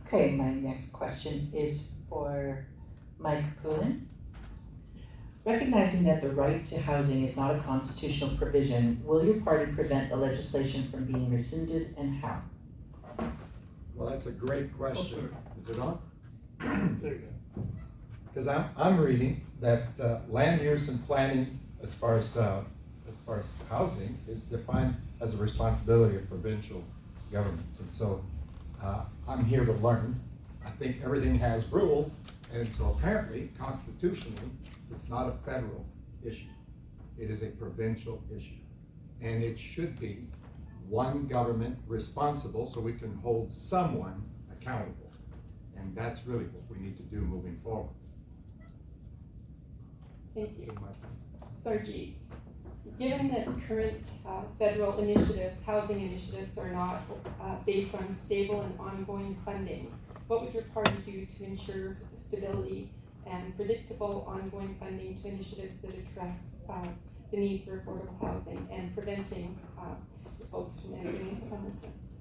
Okay, my next question is for Mike Poulin. Recognizing that the right to housing is not a constitutional provision, will your party prevent the legislation from being rescinded, and how? Well, that's a great question. Is it on? There you go. Because I'm reading that land use and planning, as far as housing, is defined as a responsibility of provincial governments. And so I'm here to learn. I think everything has rules, and so apparently, constitutionally, it's not a federal issue. It is a provincial issue. And it should be one government responsible so we can hold someone accountable. And that's really what we need to do moving forward. Thank you. Sarjeet, given that current federal initiatives, housing initiatives, are not based on stable and ongoing funding, what would your party do to ensure stability and predictable ongoing funding to initiatives that address the need for affordable housing and preventing folks from entering into homelessness?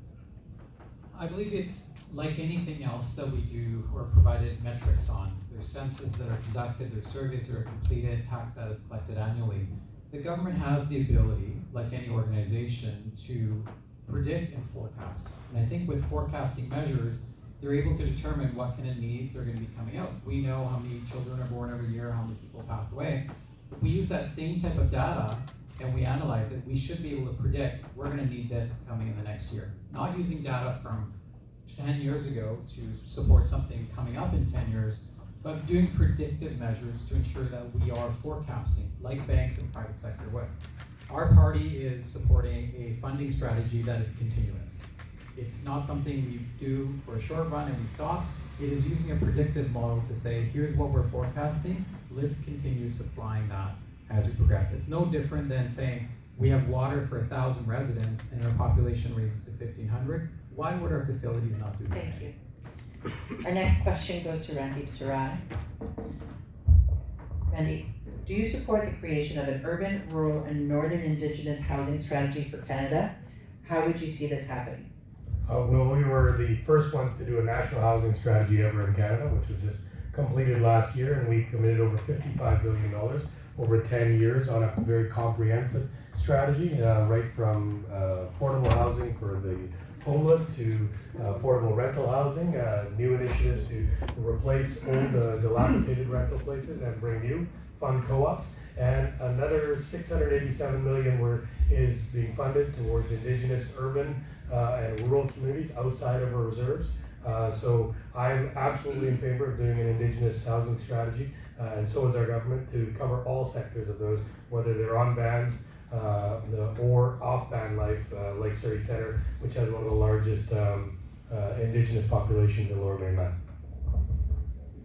I believe it's like anything else that we do or provided metrics on. There's censuses that are conducted, there's surveys that are completed, tax data is collected annually. The government has the ability, like any organization, to predict and forecast. And I think with forecasting measures, they're able to determine what kind of needs are going to be coming out. We know how many children are born every year, how many people pass away. If we use that same type of data and we analyze it, we should be able to predict we're going to need this coming in the next year. Not using data from 10 years ago to support something coming up in 10 years, but doing predictive measures to ensure that we are forecasting, like banks and private sector would. Our party is supporting a funding strategy that is continuous. It's not something we do for a short run and we stop. It is using a predictive model to say, here's what we're forecasting, let's continue supplying that as we progress. It's no different than saying, we have water for 1,000 residents and our population raises to 1,500. Why would our facilities not do the same? Thank you. Our next question goes to Randeep Sarai. Randeep, do you support the creation of an urban, rural, and northern Indigenous housing strategy for Canada? How would you see this happening? Well, we were the first ones to do a national housing strategy ever in Canada, which was just completed last year, and we committed over $55 billion over 10 years on a very comprehensive strategy, right from affordable housing for the homeless to affordable rental housing, new initiatives to replace old dilapidated rental places and bring new, fund co-ops, and another $687 million is being funded towards Indigenous urban and rural communities outside of our reserves. So I'm absolutely in favor of doing an Indigenous housing strategy, and so is our government, to cover all sectors of those, whether they're on bans or off-ban life, like Surrey Centre, which has one of the largest Indigenous populations in Lower Mainland.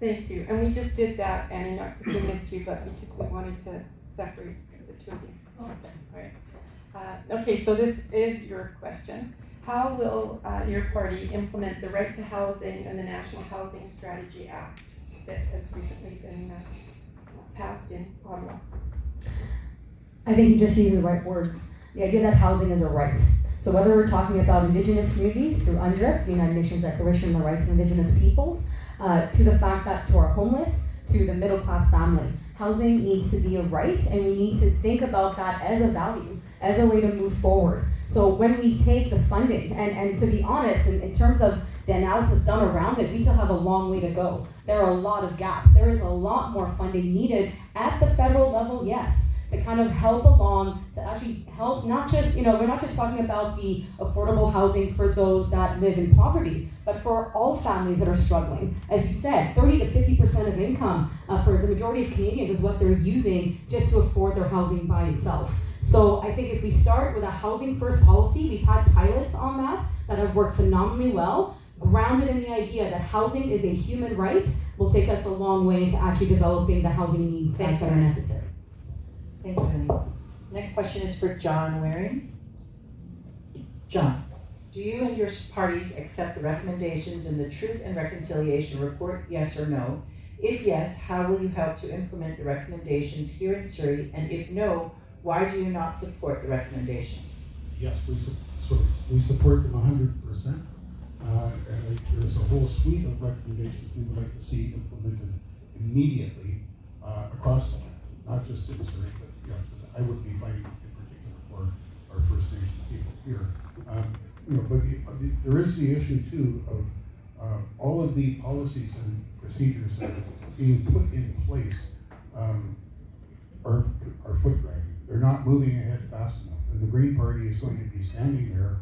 Thank you. And we just did that, Annie, not because we missed you, but because we wanted to separate the two of you. Okay, all right. Okay, so this is your question. How will your party implement the Right to Housing and the National Housing Strategy Act that has recently been passed in Ottawa? I think you just used the right words. The idea that housing is a right. So whether we're talking about Indigenous communities through UNDRIP, the United Nations Declaration on the Rights of Indigenous Peoples, to the fact that to our homeless, to the middle class family, housing needs to be a right, and we need to think about that as a value, as a way to move forward. So when we take the funding, and to be honest, in terms of the analysis done around it, we still have a long way to go. There are a lot of gaps. There is a lot more funding needed at the federal level, yes, to kind of help along, to actually help not just, we're not just talking about the affordable housing for those that live in poverty, but for all families that are struggling. As you said, 30 to 50% of income for the majority of Canadians is what they're using just to afford their housing by itself. So I think if we start with a housing first policy, we've had pilots on that have worked phenomenally well, grounded in the idea that housing is a human right, will take us a long way into actually developing the housing needs that are necessary. Thank you, Annie. Next question is for John Waring. John, do you and your parties accept the recommendations in the Truth and Reconciliation Report, yes or no? If yes, how will you help to implement the recommendations here in Surrey? And if no, why do you not support the recommendations? Yes, we support them 100%. And there's a whole suite of recommendations we would like to see implemented immediately across the land, not just in Surrey, but I would be fighting in particular for our First Nation people here. But there is the issue too of all of the policies and procedures that are being put in place are foot dragging. They're not moving ahead fast enough. And the Green Party is going to be standing there,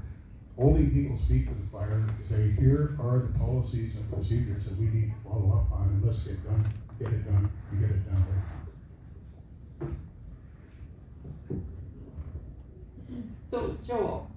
holding people's feet to the fire to say, here are the policies and procedures that we need to follow up on, and let's get it done, and get it done right now. So Joel,